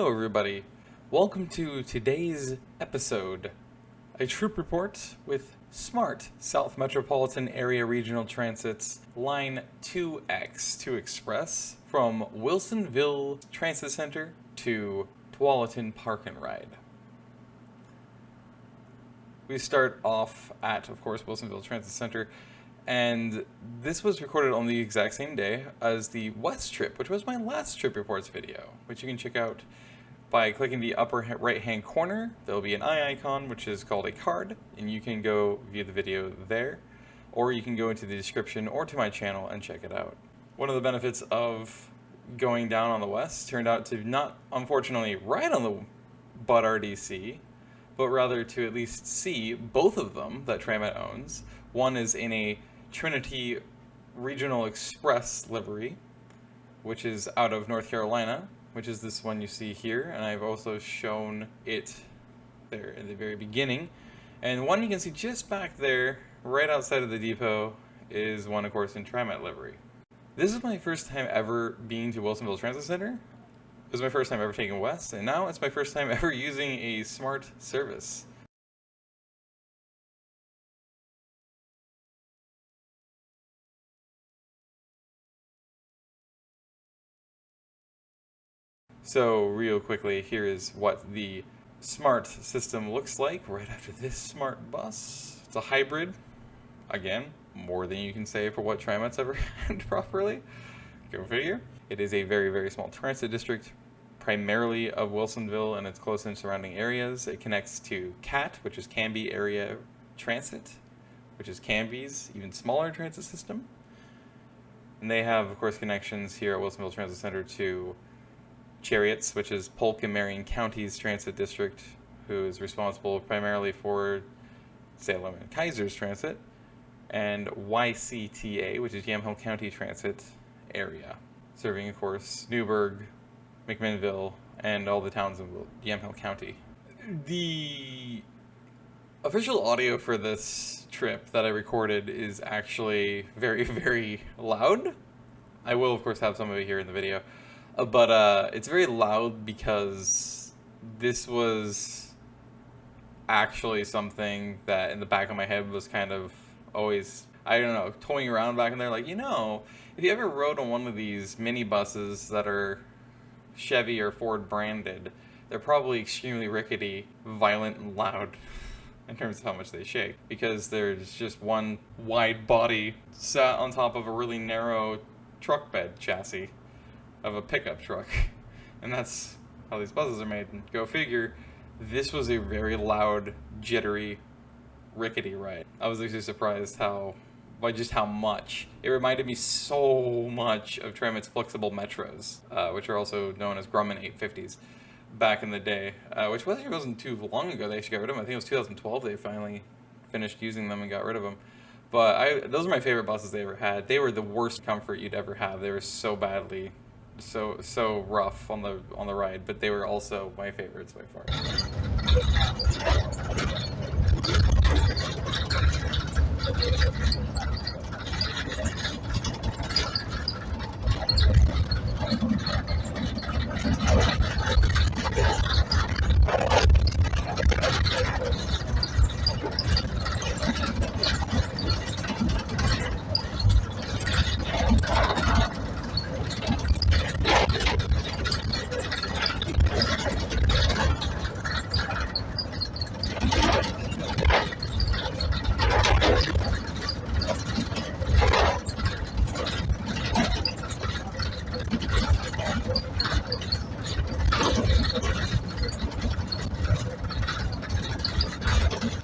Hello everybody, welcome to today's episode, a trip report with SMART, South Metropolitan Area Regional Transit's Line 2X 2 Express from Wilsonville Transit Center to Tualatin Park Ride. We start off at, of course, Wilsonville Transit Center, and this was recorded on the exact same day as the West trip, which was my last trip reports video, which you can check out by clicking the upper right hand corner. There'll be an eye icon, which is called a card, and you can go view the video there, or you can go into the description or to my channel and check it out. One of the benefits of going down on the West turned out to not, unfortunately, ride on the Bud RDC, but rather to at least see both of them that TriMet owns. One is in a Trinity Regional Express livery, which is out of North Carolina, which is this one you see here, and I've also shown it there in the very beginning. And one you can see just back there, right outside of the depot, is one, of course, in TriMet livery. This is my first time ever being to Wilsonville Transit Center. It was my first time ever taking West, and now it's my first time ever using a SMART service. So real quickly, here is what the SMART system looks like right after this SMART bus. It's a hybrid. Again, more than you can say for what TriMet's ever had properly. Go figure. It is a very, very small transit district, primarily of Wilsonville and its close and surrounding areas. It connects to CAT, which is Canby Area Transit, which is Canby's even smaller transit system. And they have, of course, connections here at Wilsonville Transit Center to Cherriots, which is Polk Marion Counties Transit District, who is responsible primarily for Salem Keizer's transit, and YCTA, which is Yamhill County Transit Area, serving, of course, Newberg, McMinnville, and all the towns in Yamhill County. The official audio for this trip that I recorded is actually very, very loud. I will, of course, have some of it here in the video. But it's very loud because this was actually something that in the back of my head was kind of always, I don't know, toying around back in there. Like, you know, if you ever rode on one of these minibuses that are Chevy or Ford branded, they're probably extremely rickety, violent, and loud in terms of how much they shake. Because there's just one wide body sat on top of a really narrow truck bed chassis of a pickup truck, and that's how these buses are made. And go figure, this was a very loud, jittery, rickety ride. I was actually surprised by just how much. It reminded me so much of TriMet's flexible Metros, which are also known as Grumman 850s back in the day, which wasn't too long ago they actually got rid of them. I think it was 2012 they finally finished using them and got rid of them. But those are my favorite buses they ever had. They were the worst comfort you'd ever have. They were so badly so rough on the ride, but they were also my favorites by far.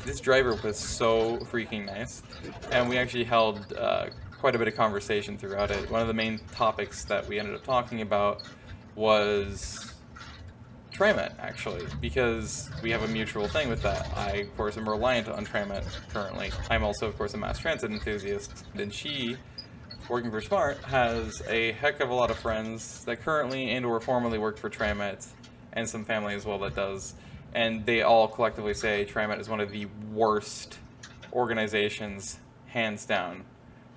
This driver was so freaking nice, and we actually held quite a bit of conversation throughout it. One of the main topics that we ended up talking about was TriMet, actually, because we have a mutual thing with that. I, of course, am reliant on TriMet currently. I'm also, of course, a mass transit enthusiast, and she, working for SMART, has a heck of a lot of friends that currently and or formerly worked for TriMet, and some family as well that does. And they all collectively say TriMet is one of the worst organizations, hands down,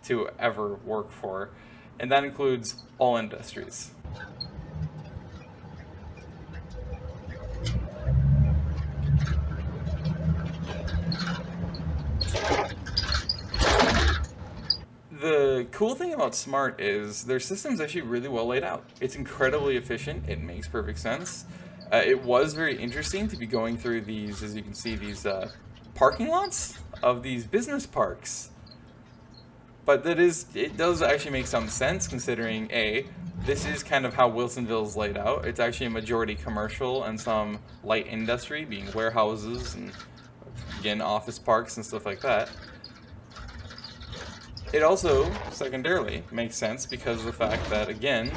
to ever work for. And that includes all industries. cool thing about Smart is their system's actually really well laid out. It's incredibly efficient. It makes perfect sense. It was very interesting to be going through these, as you can see, these parking lots of these business parks. But it does actually make some sense considering, A, this is kind of how Wilsonville's laid out. It's actually a majority commercial and some light industry, being warehouses and, again, office parks and stuff like that. It also, secondarily, makes sense because of the fact that, again,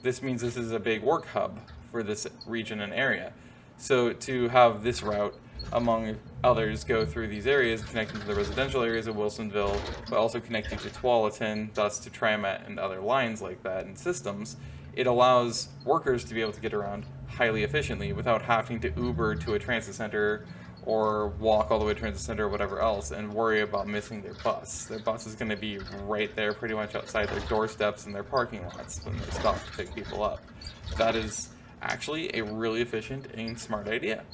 this means this is a big work hub for this region and area. So to have this route, among others, go through these areas, connecting to the residential areas of Wilsonville, but also connecting to Tualatin, thus to TriMet and other lines like that and systems, it allows workers to be able to get around highly efficiently without having to Uber to a transit center or walk all the way to transit center or whatever else and worry about missing their bus. Their bus is going to be right there pretty much outside their doorsteps and their parking lots when they stop to pick people up. That is actually a really efficient and smart idea.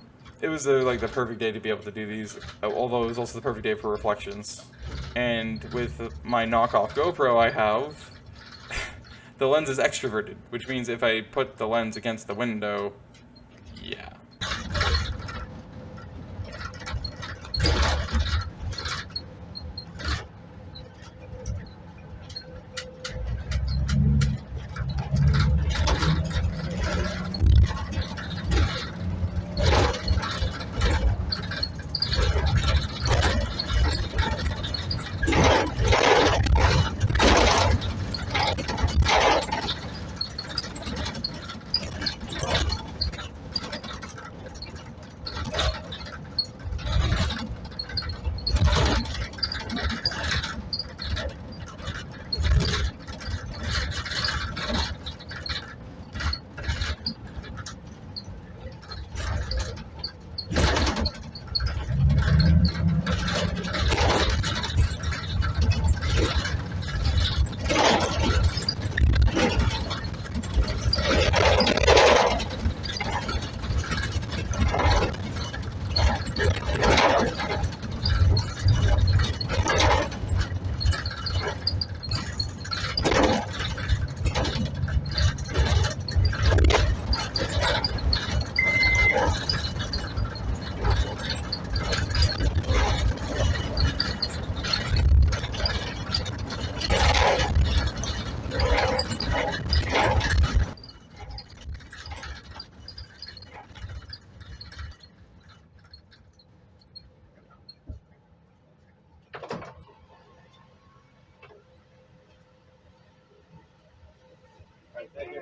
It was like the perfect day to be able to do these, although it was also the perfect day for reflections. And with my knockoff GoPro I have, the lens is extroverted, which means if I put the lens against the window, yeah.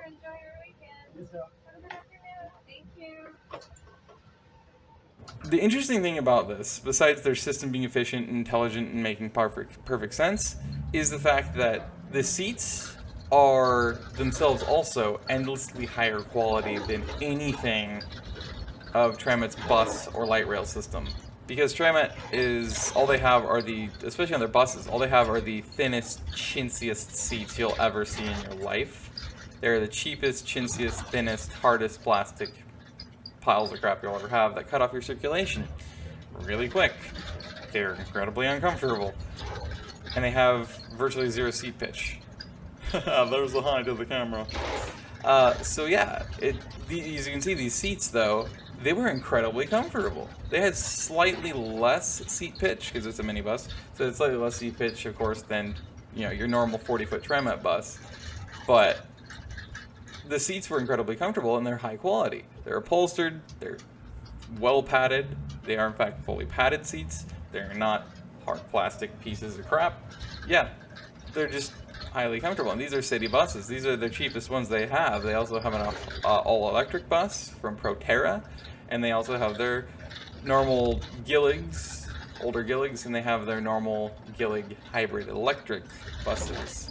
Enjoy your weekend. Have a good afternoon. Thank you. The interesting thing about this, besides their system being efficient and intelligent and making perfect sense, is the fact that the seats are themselves also endlessly higher quality than anything of TriMet's bus or light rail system. Because TriMet is, all they have are especially on their buses, all they have are the thinnest, chintziest seats you'll ever see in your life. They're the cheapest, chintziest, thinnest, hardest plastic piles of crap you'll ever have that cut off your circulation really quick. They're incredibly uncomfortable. And they have virtually zero seat pitch. There's the high to the camera. So yeah, as you can see, these seats though, they were incredibly comfortable. They had slightly less seat pitch because it's a minibus, so it's slightly less seat pitch, of course, than your normal 40-foot TriMet bus. But the seats were incredibly comfortable and they're high quality. They're upholstered. They're well padded. They are in fact fully padded seats. They're not hard plastic pieces of crap. Yeah, they're just highly comfortable. And these are city buses. These are the cheapest ones they have. They also have an all-electric bus from Proterra, and they also have their normal Gilligs, older Gilligs, and they have their normal Gillig hybrid electric buses,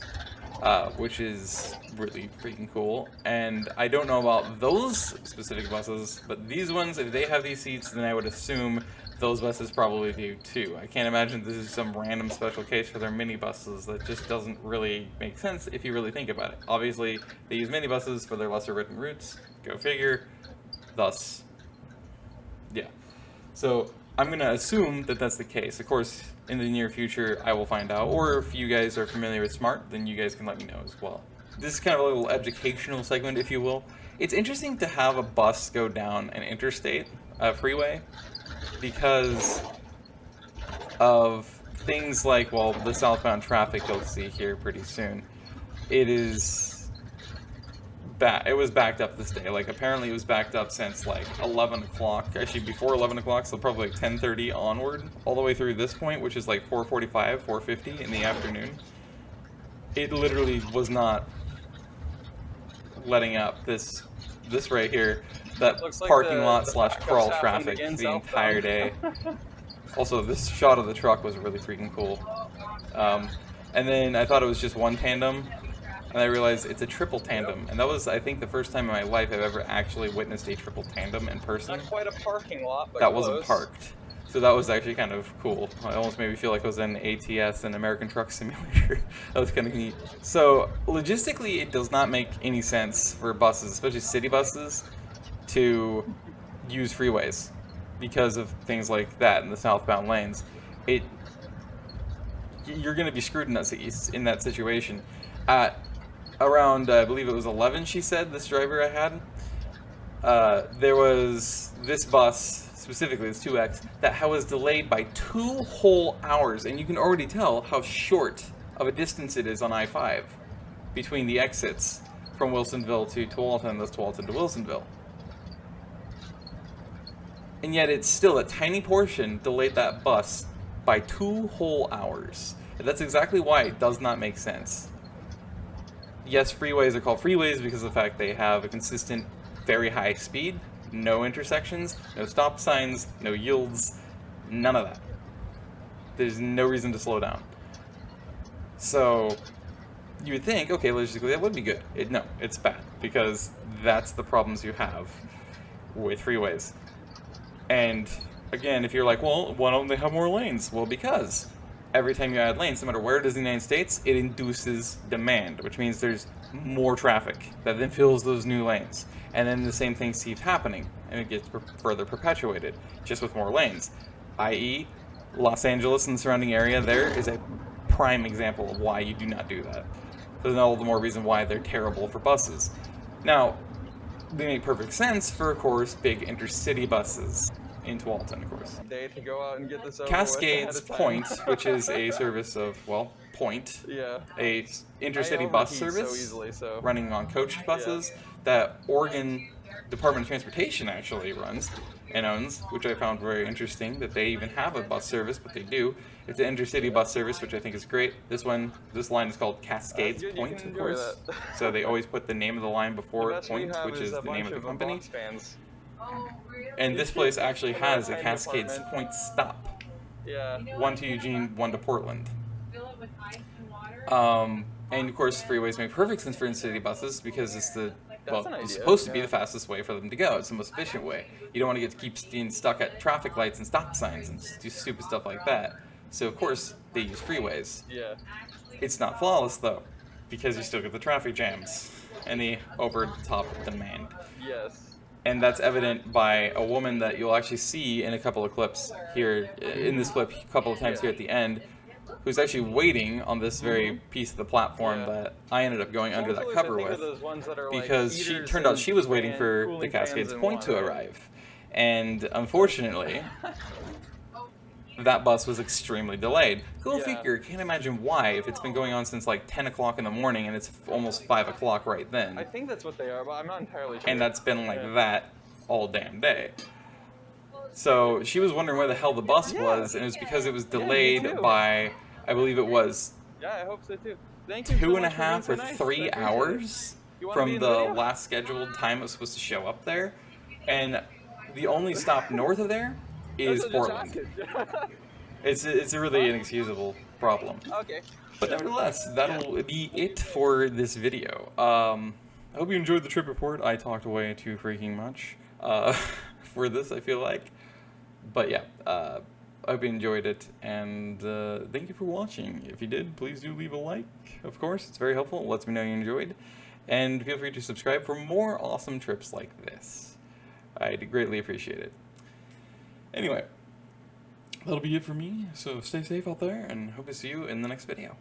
which is really freaking cool. And I don't know about those specific buses, but these ones, if they have these seats, then I would assume those buses probably do too. I can't imagine this is some random special case for their minibuses. That just doesn't really make sense if you really think about it. Obviously, they use minibuses for their lesser written routes. Go figure. Thus, yeah. So I'm going to assume that that's the case. Of course, in the near future, I will find out. Or if you guys are familiar with SMART, then you guys can let me know as well. This is kind of a little educational segment, if you will. It's interesting to have a bus go down an interstate, freeway, because of things like, well, the southbound traffic you'll see here pretty soon. It was backed up this day. Like, apparently it was backed up since like 11 o'clock, actually before 11 o'clock, so probably like 10:30 onward, all the way through this point, which is like 4:45, 4:50 in the afternoon. It literally was not letting up. This right here, that Looks like parking the lot slash crawl backup's traffic happening the again entire day. Also, this shot of the truck was really freaking cool. And then I thought it was just one tandem, and I realized it's a triple tandem. And that was, I think, the first time in my life I've ever actually witnessed a triple tandem in person. Not quite a parking lot, but that close. wasn't parked. So that was actually kind of cool. It almost made me feel like I was in ATS, an American Truck Simulator. That was kind of neat. So logistically, it does not make any sense for buses, especially city buses, to use freeways because of things like that in the southbound lanes. You're going to be screwed in that situation. At around, I believe it was 11, she said, this driver I had, there was this bus, specifically this 2X, that was delayed by 2 whole hours, and you can already tell how short of a distance it is on I-5 between the exits from Wilsonville to Tualatin and thus Tualatin to Wilsonville. And yet it's still a tiny portion delayed that bus by 2 whole hours. And that's exactly why it does not make sense. Yes, freeways are called freeways because of the fact they have a consistent, very high speed, no intersections, no stop signs, no yields, none of that. There's no reason to slow down. So you would think, okay, logistically that would be good. No, it's bad, because that's the problems you have with freeways. And again, if you're like, well, why don't they have more lanes? Well, because every time you add lanes, no matter where it is in the United States, it induces demand, which means there's more traffic that then fills those new lanes. And then the same thing keeps happening, and it gets further perpetuated, just with more lanes. I.e., Los Angeles and the surrounding area there is a prime example of why you do not do that. There's all the more reason why they're terrible for buses. Now, they make perfect sense for, of course, big intercity buses in Tualatin, of course. Day to go out and get this over Cascades with ahead of time. Point, which is a service of, well, Point, Yeah. a intercity I bus overheat service so easily, so. running on coach buses that Oregon Department of Transportation actually runs and owns, which I found very interesting that they even have a bus service, but they do. It's an intercity bus service, which I think is great. This line is called Cascades Good, Point, can of enjoy course. that. So they always put the name of the line before The best we Point, have which is a the name of bunch the company. Box fans. And this place actually has a Tiny Cascades department. Point stop. Yeah. One to Eugene, one to Portland. Fill it with ice and water. And of course, freeways make perfect sense for in-city buses because it's an it's idea, supposed to be yeah. the fastest way for them to go. It's the most efficient way. You don't want to keep being stuck at traffic lights and stop signs and do stupid stuff like that. So of course, they use freeways. Yeah. It's not flawless though, because you still get the traffic jams and the over-the-top demand. Yes. And that's evident by a woman that you'll actually see in a couple of clips here, in this clip a couple of times here at the end, who's actually waiting on this very piece of the platform Yeah. that I ended up going under that Always, cover I think with, of those ones that are like because she heaters turned out and she was waiting for cooling the Cascades fans in Point one, to right? arrive. And unfortunately, that bus was extremely delayed. Go Yeah. figure, can't imagine why, if it's been going on since like 10 o'clock in the morning and it's almost 5 o'clock right then. I think that's what they are, but I'm not entirely sure. And that's been like Yeah. that all damn day. So she was wondering where the hell the bus Yeah. was, and it was because it was me delayed too. by, I believe it was Yeah, I hope so too. Thank you so 2.5 much for being so or nice. 3 I appreciate it. hours You wanna be from in the the video? last scheduled time it was supposed to show up there. And the only stop north of there is That's Portland. fantastic. It's a really inexcusable problem. Okay. But nevertheless, that'll be it for this video. I hope you enjoyed the trip report. I talked way too freaking much for this, I feel like. But yeah, I hope you enjoyed it, and thank you for watching. If you did, please do leave a like, of course. It's very helpful. It lets me know you enjoyed. And feel free to subscribe for more awesome trips like this. I'd greatly appreciate it. Anyway, that'll be it for me. So stay safe out there and hope to see you in the next video.